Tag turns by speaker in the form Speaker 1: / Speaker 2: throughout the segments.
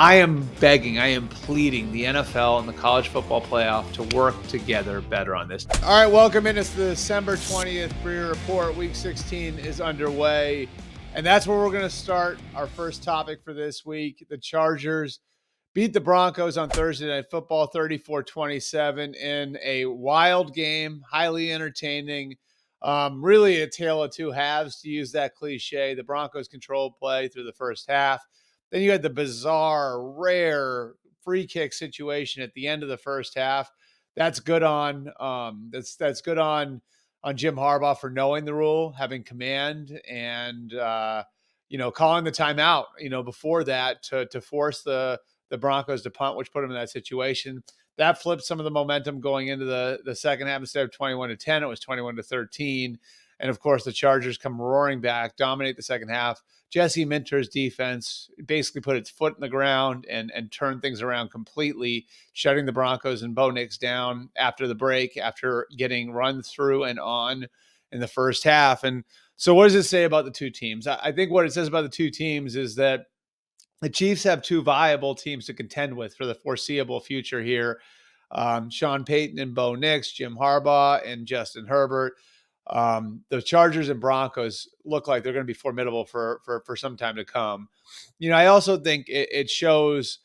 Speaker 1: I am begging, I am pleading the NFL and the college football playoff to work together better on this. All right, welcome in. It's the December 20th Breer Report. Week 16 is underway. And that's where we're going to start our first topic for this week. The Chargers beat the Broncos on Thursday Night Football 34-27 in a wild game, highly entertaining. Really a tale of two halves, to use that cliche. The Broncos controlled play through the first half. Then you had the bizarre, rare free kick situation at the end of the first half. That's good on that's good on Jim Harbaugh for knowing the rule, having command, and calling the timeout. Before that to force the Broncos to punt, which put them in that situation. That flipped some of the momentum going into the second half. Instead of 21-10, it was 21-13. And of course, the Chargers come roaring back, dominate the second half. Jesse Minter's defense basically put its foot in the ground and turned things around completely, shutting the Broncos and Bo Nix down after the break, after getting run through and on in the first half. And so what does it say about the two teams? I think what it says about the two teams is that the Chiefs have two viable teams to contend with for the foreseeable future here. Sean Payton and Bo Nix, Jim Harbaugh and Justin Herbert. The Chargers and Broncos look like they're going to be formidable for some time to come. I also think it shows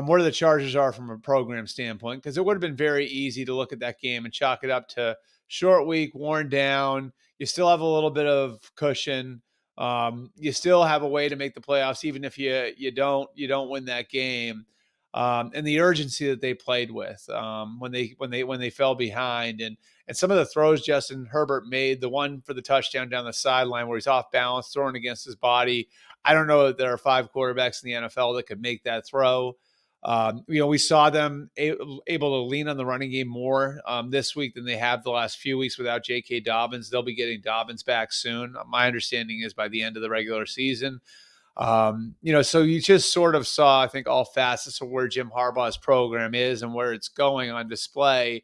Speaker 1: where the Chargers are from a program standpoint, because it would have been very easy to look at that game and chalk it up to short week, worn down. You still have a little bit of cushion. You still have a way to make the playoffs, even if you don't win that game. And the urgency that they played with when they fell behind, and some of the throws Justin Herbert made, the one for the touchdown down the sideline where he's off balance, throwing against his body. I don't know that there are 5 quarterbacks in the NFL that could make that throw. We saw them able to lean on the running game more this week than they have the last few weeks without J.K. Dobbins. They'll be getting Dobbins back soon. My understanding is by the end of the regular season. So you just sort of saw, I think, all facets of where Jim Harbaugh's program is and where it's going on display.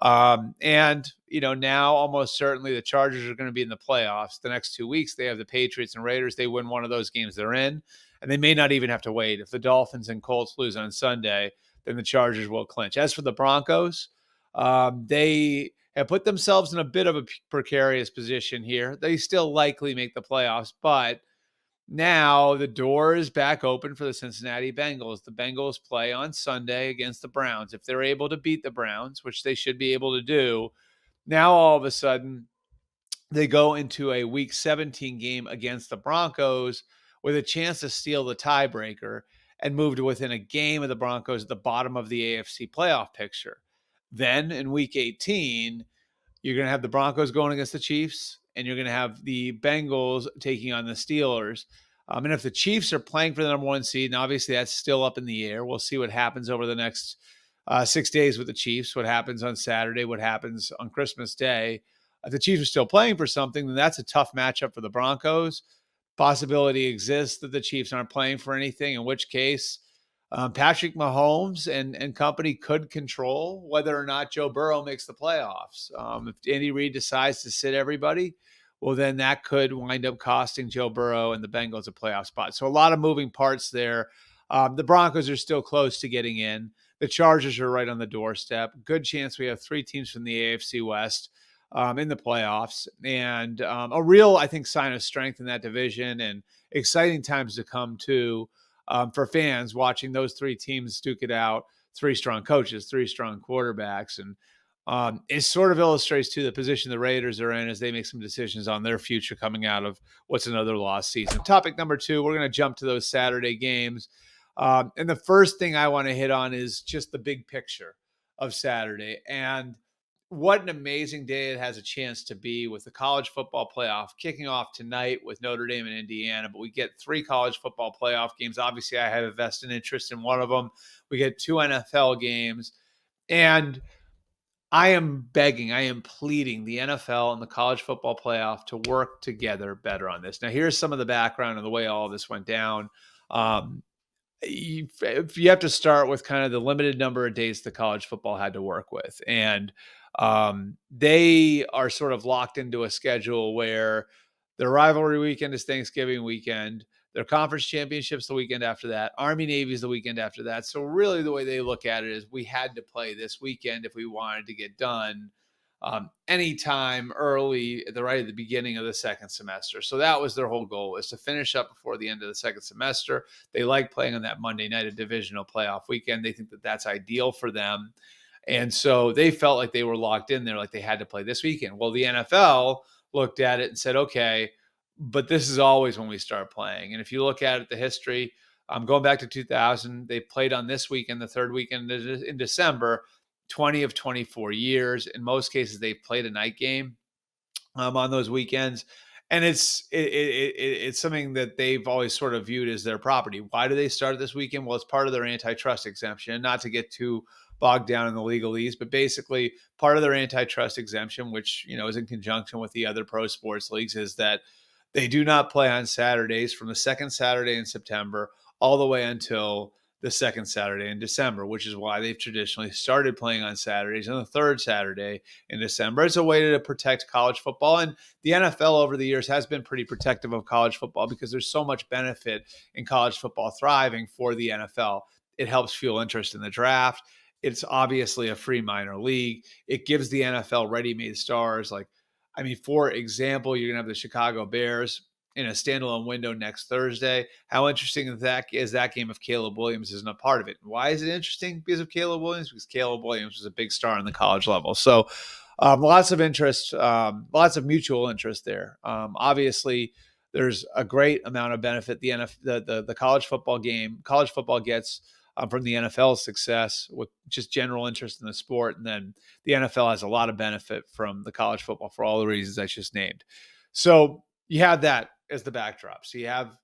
Speaker 1: Now almost certainly the Chargers are going to be in the playoffs. The next 2 weeks, they have the Patriots and Raiders. They win one of those games, they're in, and they may not even have to wait. If the Dolphins and Colts lose on Sunday, then the Chargers will clinch. As for the Broncos, they have put themselves in a bit of a precarious position here. They still likely make the playoffs, but now the door is back open for the Cincinnati Bengals. The Bengals play on Sunday against the Browns. If they're able to beat the Browns, which they should be able to do, now all of a sudden they go into a Week 17 game against the Broncos with a chance to steal the tiebreaker and move to within a game of the Broncos at the bottom of the AFC playoff picture. Then in Week 18, you're going to have the Broncos going against the Chiefs, and you're going to have the Bengals taking on the Steelers. And if the Chiefs are playing for the number 1 seed, and obviously that's still up in the air, we'll see what happens over the next 6 days with the Chiefs, what happens on Saturday, what happens on Christmas Day. If the Chiefs are still playing for something, then that's a tough matchup for the Broncos. Possibility exists that the Chiefs aren't playing for anything, in which case Patrick Mahomes and company could control whether or not Joe Burrow makes the playoffs. If Andy Reid decides to sit everybody, well, then that could wind up costing Joe Burrow and the Bengals a playoff spot. So a lot of moving parts there. The Broncos are still close to getting in. The Chargers are right on the doorstep. Good chance we have 3 teams from the AFC West in the playoffs, and a real, I think, sign of strength in that division, and exciting times to come too. For fans watching those 3 teams duke it out, 3 strong coaches, 3 strong quarterbacks. And it sort of illustrates too the position the Raiders are in as they make some decisions on their future coming out of what's another lost season. Topic number 2, we're going to jump to those Saturday games. And the first thing I want to hit on is just the big picture of Saturday, and what an amazing day it has a chance to be, with the college football playoff kicking off tonight with Notre Dame and Indiana. But we get 3 college football playoff games. Obviously, I have a vested interest in one of them. We get 2 NFL games. And I am begging, I am pleading the NFL and the college football playoff to work together better on this. Now, here's some of the background of the way all of this went down. You have to start with kind of the limited number of days the college football had to work with. And they are sort of locked into a schedule where the rivalry weekend is Thanksgiving weekend. Their conference championships the weekend after that. Army Navy's the weekend after that. So really the way they look at it is we had to play this weekend if we wanted to get done anytime early right at the beginning of the second semester. So that was their whole goal, was to finish up before the end of the second semester. They like playing on that Monday night, a divisional playoff weekend. They think that that's ideal for them. And so they felt like they were locked in there, like they had to play this weekend. Well, the NFL looked at it and said, okay, but this is always when we start playing. And if you look at it, the history, going back to 2000, they played on this weekend, the third weekend in December, 20 of 24 years. In most cases, they played a night game on those weekends. And it's something that they've always sort of viewed as their property. Why do they start this weekend? Well, it's part of their antitrust exemption, not to get too bogged down in the legalese, but basically part of their antitrust exemption, which, is in conjunction with the other pro sports leagues, is that they do not play on Saturdays from the second Saturday in September all the way until the second Saturday in December, which is why they've traditionally started playing on Saturdays on the third Saturday in December as a way to protect college football. And the NFL over the years has been pretty protective of college football because there's so much benefit in college football thriving for the NFL. It helps fuel interest in the draft. It's obviously a free minor league. It gives the NFL ready-made stars for example, you're going to have the Chicago Bears in a standalone window next Thursday. How interesting is that game if Caleb Williams isn't a part of it? Why is it interesting? Because of Caleb Williams? Because Caleb Williams was a big star on the college level. So lots of interest, lots of mutual interest there. Obviously, there's a great amount of benefit the college football gets from the NFL's success with just general interest in the sport. And then the NFL has a lot of benefit from the college football for all the reasons I just named. So you have that as the backdrop. So you have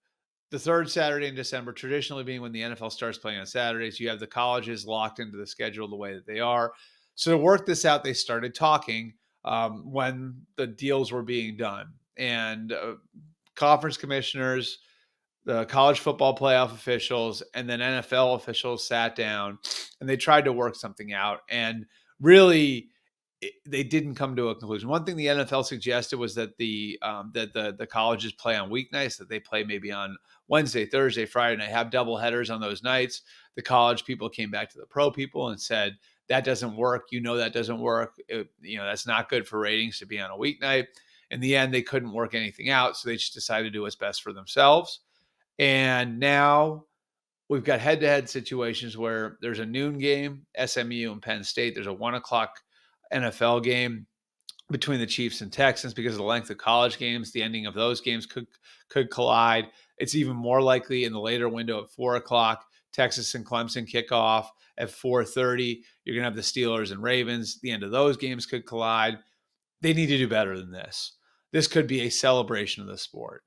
Speaker 1: the third Saturday in December, traditionally being when the NFL starts playing on Saturdays. You have the colleges locked into the schedule the way that they are. So to work this out, they started talking when the deals were being done. And conference commissioners, the college football playoff officials, and then NFL officials sat down and they tried to work something out. And really, they didn't come to a conclusion. One thing the NFL suggested was that the colleges play on weeknights, that they play maybe on Wednesday, Thursday, Friday night, have double headers on those nights. The college people came back to the pro people and said, that doesn't work. That doesn't work. That's not good for ratings to be on a weeknight. In the end, they couldn't work anything out. So they just decided to do what's best for themselves. And now we've got head-to-head situations where there's a noon game, SMU and Penn State. There's a 1:00 NFL game between the Chiefs and Texans because of the length of college games. The ending of those games could collide. It's even more likely in the later window at 4:00. Texas and Clemson kick off at 4:30. You're going to have the Steelers and Ravens. The end of those games could collide. They need to do better than this. This could be a celebration of the sport.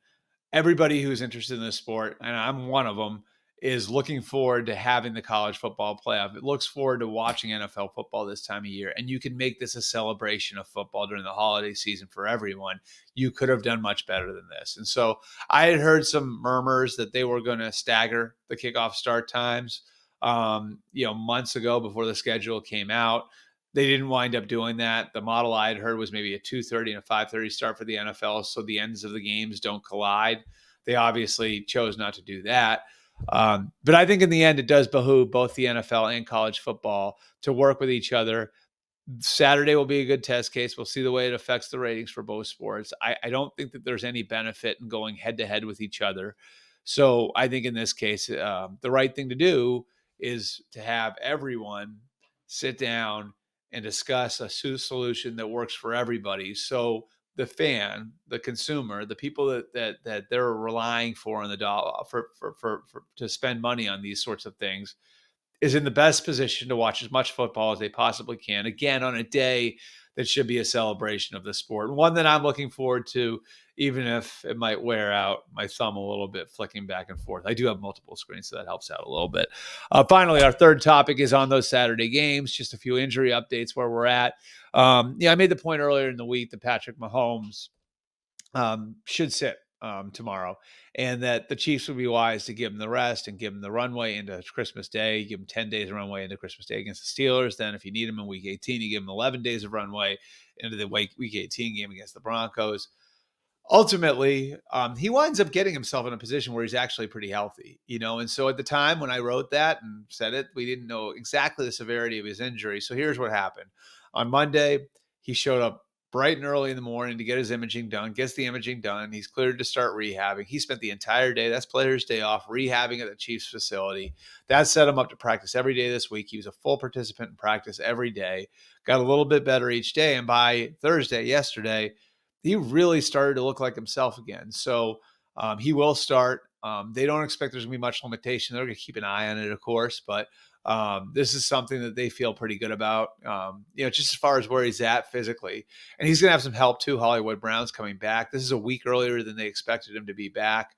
Speaker 1: Everybody who's interested in this sport, and I'm one of them, is looking forward to having the college football playoff. It looks forward to watching NFL football this time of year. And you can make this a celebration of football during the holiday season for everyone. You could have done much better than this. And so I had heard some murmurs that they were going to stagger the kickoff start times, months ago before the schedule came out. They didn't wind up doing that. The model I had heard was maybe a 2:30 and a 5:30 start for the NFL, so the ends of the games don't collide. They obviously chose not to do that. But I think in the end, it does behoove both the NFL and college football to work with each other. Saturday will be a good test case. We'll see the way it affects the ratings for both sports. I don't think that there's any benefit in going head to head with each other. So I think in this case, the right thing to do is to have everyone sit down and discuss a solution that works for everybody. So the fan, the consumer, the people that they're relying for on the dollar for to spend money on these sorts of things is in the best position to watch as much football as they possibly can. Again, on a day that should be a celebration of the sport. One that I'm looking forward to, even if it might wear out my thumb a little bit, flicking back and forth. I do have multiple screens, so that helps out a little bit. Finally, our third topic is on those Saturday games, just a few injury updates where we're at. I made the point earlier in the week that Patrick Mahomes should sit tomorrow, and that the Chiefs would be wise to give him the rest and give him the runway into Christmas Day, give him 10 days of runway into Christmas Day against the Steelers. Then if you need him in week 18, you give him 11 days of runway into the week 18 game against the Broncos. ultimately, he winds up getting himself in a position where he's actually pretty healthy, And so at the time when I wrote that and said it, we didn't know exactly the severity of his injury. So here's what happened. On Monday, he showed up bright and early in the morning to get his imaging done, gets the imaging done. He's cleared to start rehabbing. He spent the entire day, that's player's day off, rehabbing at the Chiefs facility. That set him up to practice every day this week. He was a full participant in practice every day, got a little bit better each day. And by Thursday, yesterday, he really started to look like himself again. So he will start. They don't expect there's going to be much limitation. They're going to keep an eye on it, of course, but this is something that they feel pretty good about, just as far as where he's at physically. And he's going to have some help too. Hollywood Brown's coming back. This is a week earlier than they expected him to be back.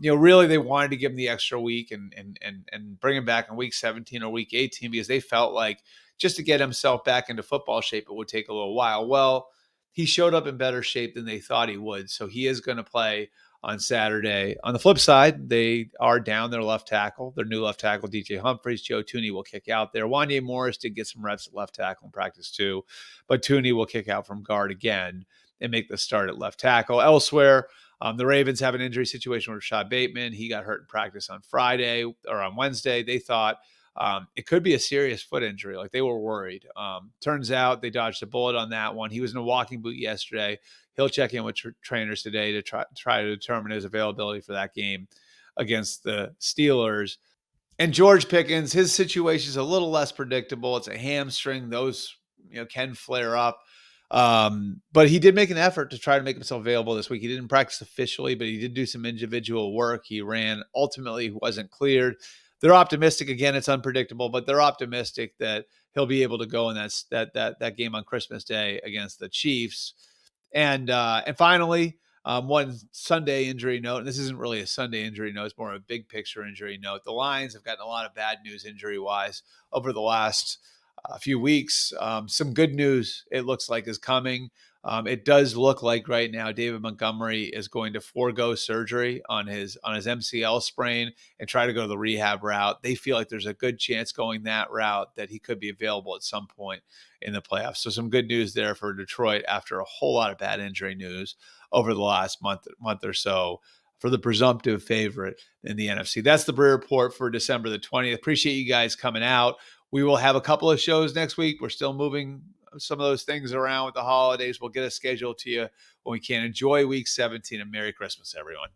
Speaker 1: Really, they wanted to give him the extra week and bring him back in week 17 or week 18 because they felt like just to get himself back into football shape, it would take a little while. Well, he showed up in better shape than they thought he would. So he is going to play on Saturday. On the flip side, they are down their left tackle, their new left tackle, DJ Humphries. Joe Tooney will kick out there. Wanye Morris did get some reps at left tackle in practice too, but Tooney will kick out from guard again and make the start at left tackle. Elsewhere, the Ravens have an injury situation with Rashad Bateman. He got hurt in practice on Friday or on Wednesday. They thought it could be a serious foot injury. Like they were worried. Turns out they dodged a bullet on that one. He was in a walking boot yesterday. He'll check in with trainers today to try to determine his availability for that game against the Steelers. And George Pickens, his situation is a little less predictable. It's a hamstring; those can flare up. But he did make an effort to try to make himself available this week. He didn't practice officially, but he did do some individual work. He ran. Ultimately, wasn't cleared. They're optimistic. Again, it's unpredictable, but they're optimistic that he'll be able to go in that game on Christmas Day against the Chiefs. And finally, one Sunday injury note, and this isn't really a Sunday injury note, it's more of a big picture injury note. The Lions have gotten a lot of bad news injury-wise over the last few weeks. Some good news, it looks like, is coming. It does look like right now David Montgomery is going to forego surgery on his MCL sprain and try to go the rehab route. They feel like there's a good chance going that route that he could be available at some point in the playoffs. So some good news there for Detroit after a whole lot of bad injury news over the last month or so for the presumptive favorite in the NFC. That's the Breer Report for December the 20th. Appreciate you guys coming out. We will have a couple of shows next week. We're still moving some of those things around with the holidays. We'll get a schedule to you when we can. Enjoy week 17 and Merry Christmas, everyone.